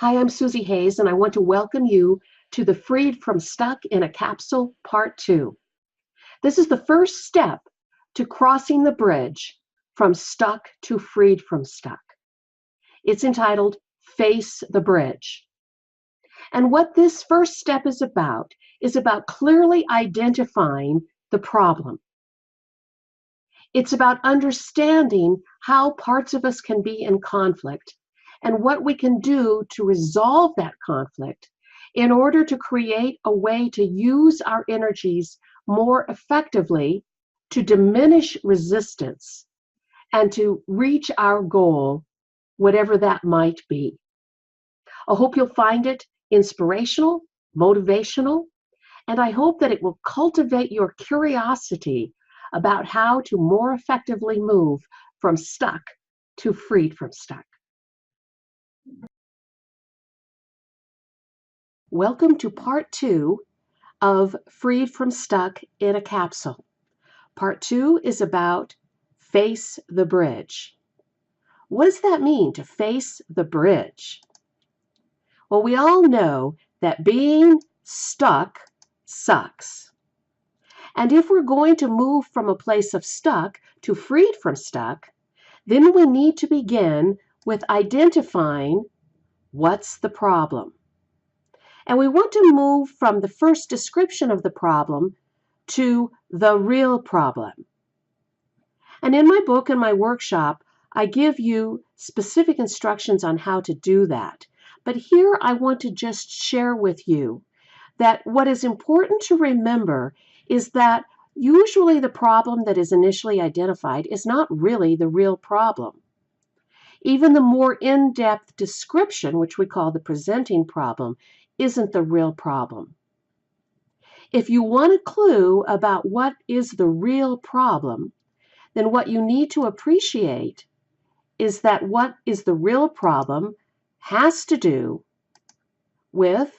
Hi, I'm Susie Hayes, and I want to welcome you to the Freed from Stuck in a Capsule Part 2. This is the first step to crossing the bridge from stuck to freed from stuck. It's entitled Face the Bridge. And what this first step is about clearly identifying the problem. It's about understanding how parts of us can be in conflict and what we can do to resolve that conflict in order to create a way to use our energies more effectively to diminish resistance and to reach our goal, whatever that might be. I hope you'll find it inspirational, motivational, and I hope that it will cultivate your curiosity about how to more effectively move from stuck to freed from stuck. Welcome to part 2 of Freed from Stuck in a Capsule. Part 2 is about face the bridge. What does that mean, to face the bridge? Well, we all know that being stuck sucks. And if we're going to move from a place of stuck to freed from stuck, then we need to begin with identifying what's the problem. And we want to move from the first description of the problem to the real problem. And in my book and my workshop, I give you specific instructions on how to do that. But here I want to just share with you that what is important to remember is that usually the problem that is initially identified is not really the real problem. Even the more in-depth description, which we call the presenting problem, isn't the real problem. If you want a clue about what is the real problem, then what you need to appreciate is that what is the real problem has to do with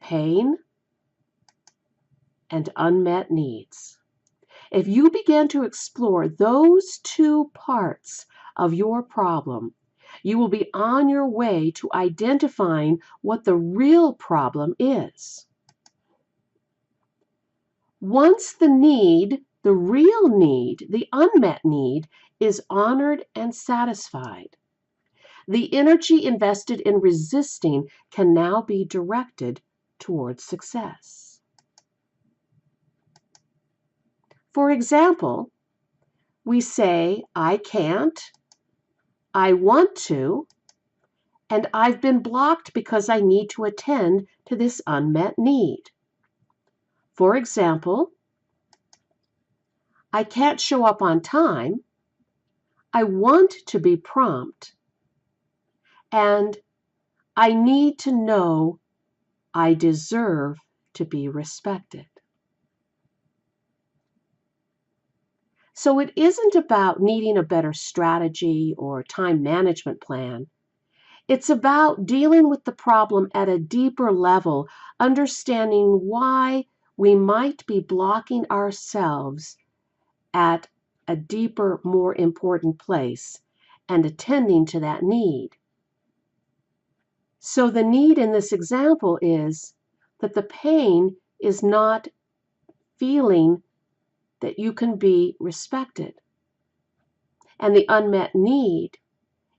pain and unmet needs. If you begin to explore those two parts of your problem, you will be on your way to identifying what the real problem is. Once the need, the real need, the unmet need, is honored and satisfied, the energy invested in resisting can now be directed towards success. For example, we say, I can't, I want to, and I've been blocked because I need to attend to this unmet need. For example, I can't show up on time, I want to be prompt, and I need to know I deserve to be respected. So it isn't about needing a better strategy or time management plan. It's about dealing with the problem at a deeper level, understanding why we might be blocking ourselves at a deeper, more important place and attending to that need. So the need in this example is that the pain is not feeling that you can be respected. And the unmet need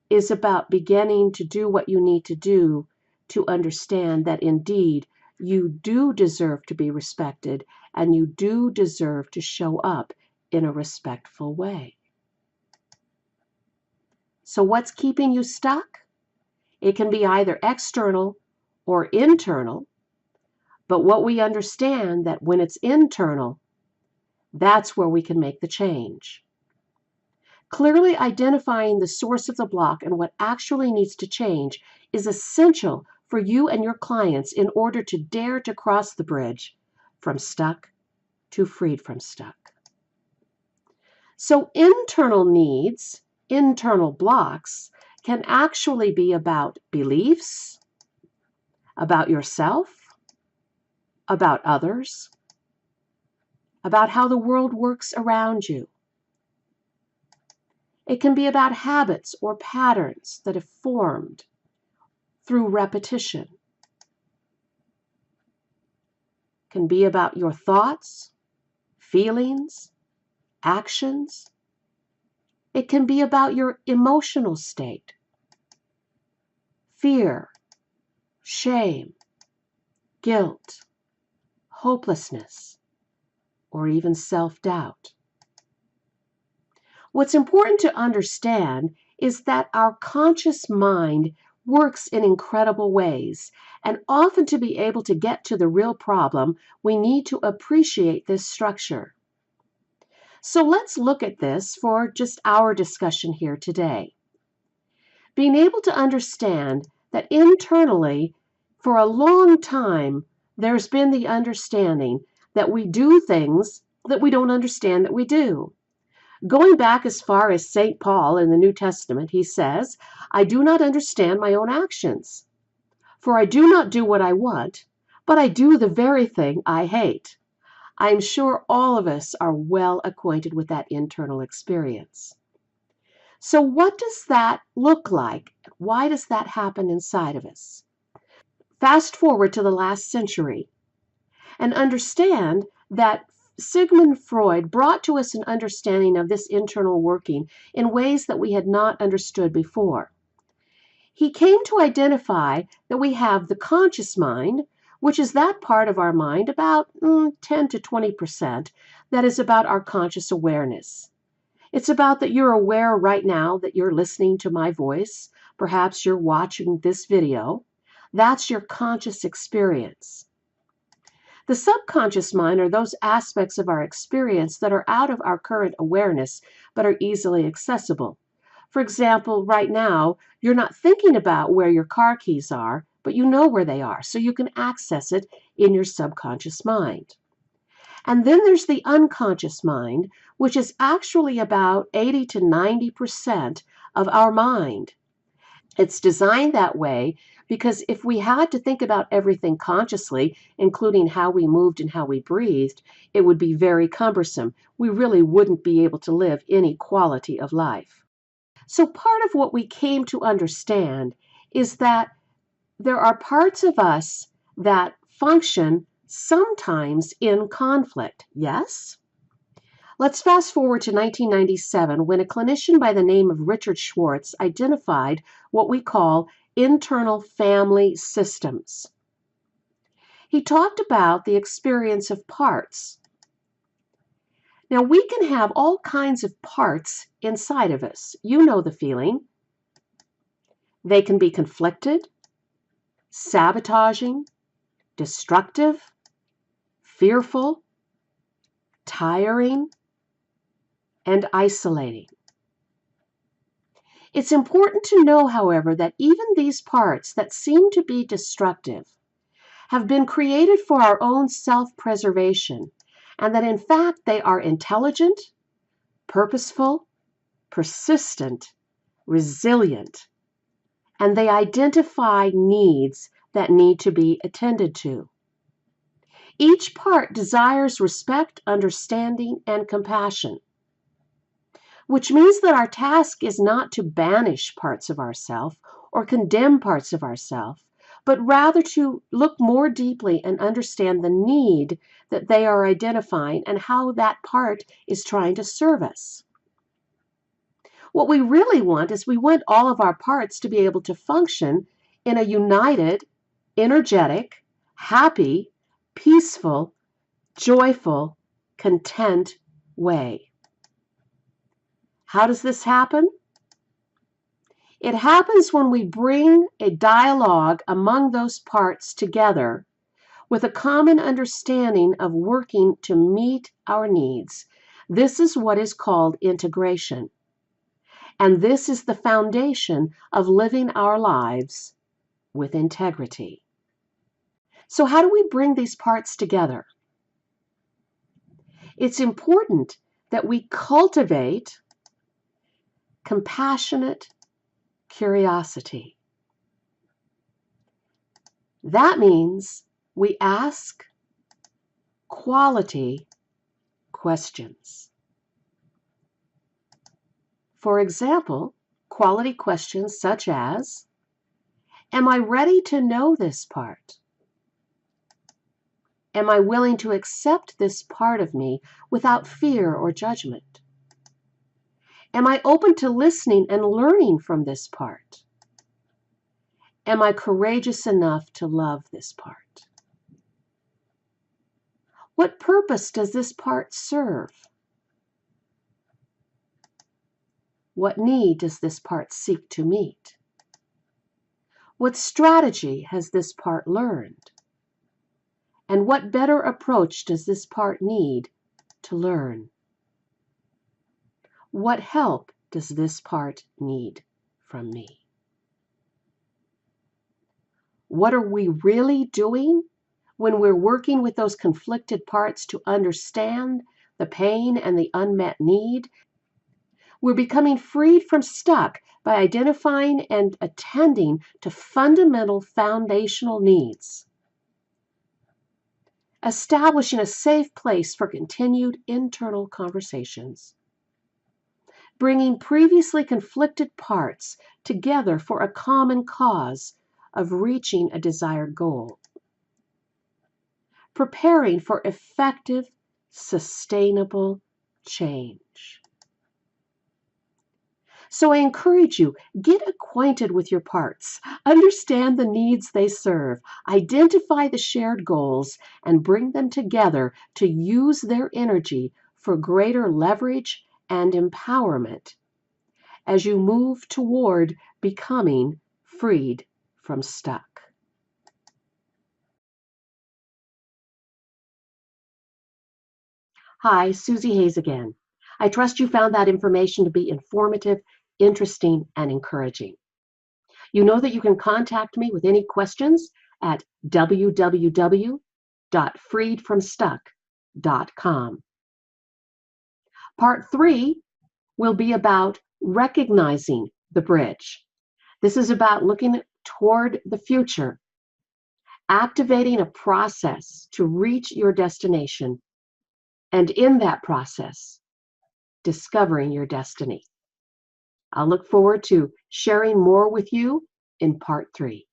is about beginning to do what you need to do to understand that indeed you do deserve to be respected and you do deserve to show up in a respectful way. So what's keeping you stuck? It can be either external or internal, but what we understand that when it's internal, that's where we can make the change. Clearly identifying the source of the block and what actually needs to change is essential for you and your clients in order to dare to cross the bridge from stuck to freed from stuck. So internal needs, internal blocks, can actually be about beliefs, about yourself, about others, about how the world works around you. It can be about habits or patterns that have formed through repetition. It can be about your thoughts, feelings, actions. It can be about your emotional state, fear, shame, guilt, hopelessness, or even self-doubt. What's important to understand is that our conscious mind works in incredible ways, and often to be able to get to the real problem, we need to appreciate this structure. So let's look at this for just our discussion here today. Being able to understand that internally, for a long time, there's been the understanding that we do things that we don't understand that we do. Going back as far as St. Paul in the New Testament, he says, I do not understand my own actions, for I do not do what I want, but I do the very thing I hate. I am sure all of us are well acquainted with that internal experience. So what does that look like? Why does that happen inside of us? Fast forward to the last century and understand that Sigmund Freud brought to us an understanding of this internal working in ways that we had not understood before. He came to identify that we have the conscious mind, which is that part of our mind, about 10 to 20%, that is about our conscious awareness. It's about that you're aware right now that you're listening to my voice. Perhaps you're watching this video. That's your conscious experience. The subconscious mind are those aspects of our experience that are out of our current awareness but are easily accessible. For example, right now, you're not thinking about where your car keys are, but you know where they are, so you can access it in your subconscious mind. And then there's the unconscious mind, which is actually about 80 to 90% of our mind. It's designed that way because if we had to think about everything consciously, including how we moved and how we breathed, it would be very cumbersome. We really wouldn't be able to live any quality of life. So part of what we came to understand is that there are parts of us that function sometimes in conflict. Yes? Let's fast forward to 1997 when a clinician by the name of Richard Schwartz identified what we call internal family systems. He talked about the experience of parts. Now, we can have all kinds of parts inside of us. You know the feeling. They can be conflicted, sabotaging, destructive, fearful, tiring, and isolating. It's important to know, however, that even these parts that seem to be destructive have been created for our own self-preservation, and that in fact they are intelligent, purposeful, persistent, resilient, and they identify needs that need to be attended to. Each part desires respect, understanding, and compassion, which means that our task is not to banish parts of ourself or condemn parts of ourself, but rather to look more deeply and understand the need that they are identifying and how that part is trying to serve us. What we really want is we want all of our parts to be able to function in a united, energetic, happy, peaceful, joyful, content way. How does this happen? It happens when we bring a dialogue among those parts together with a common understanding of working to meet our needs. This is what is called integration. And this is the foundation of living our lives with integrity. So how do we bring these parts together? It's important that we cultivate compassionate curiosity. That means we ask quality questions. For example, quality questions such as, Am I ready to know this part? Am I willing to accept this part of me without fear or judgment? Am I open to listening and learning from this part? Am I courageous enough to love this part? What purpose does this part serve? What need does this part seek to meet? What strategy has this part learned? And what better approach does this part need to learn? What help does this part need from me? What are we really doing when we're working with those conflicted parts to understand the pain and the unmet need? We're becoming freed from stuck by identifying and attending to fundamental foundational needs, establishing a safe place for continued internal conversations, bringing previously conflicted parts together for a common cause of reaching a desired goal, preparing for effective, sustainable change. So I encourage you, get acquainted with your parts, understand the needs they serve, identify the shared goals, and bring them together to use their energy for greater leverage and empowerment as you move toward becoming freed from stuck. Hi, Susie Hayes again. I trust you found that information to be informative, interesting, and encouraging. You know that you can contact me with any questions at www.freedfromstuck.com. Part 3 will be about recognizing the bridge. This is about looking toward the future, activating a process to reach your destination, and in that process, discovering your destiny. I'll look forward to sharing more with you in Part 3.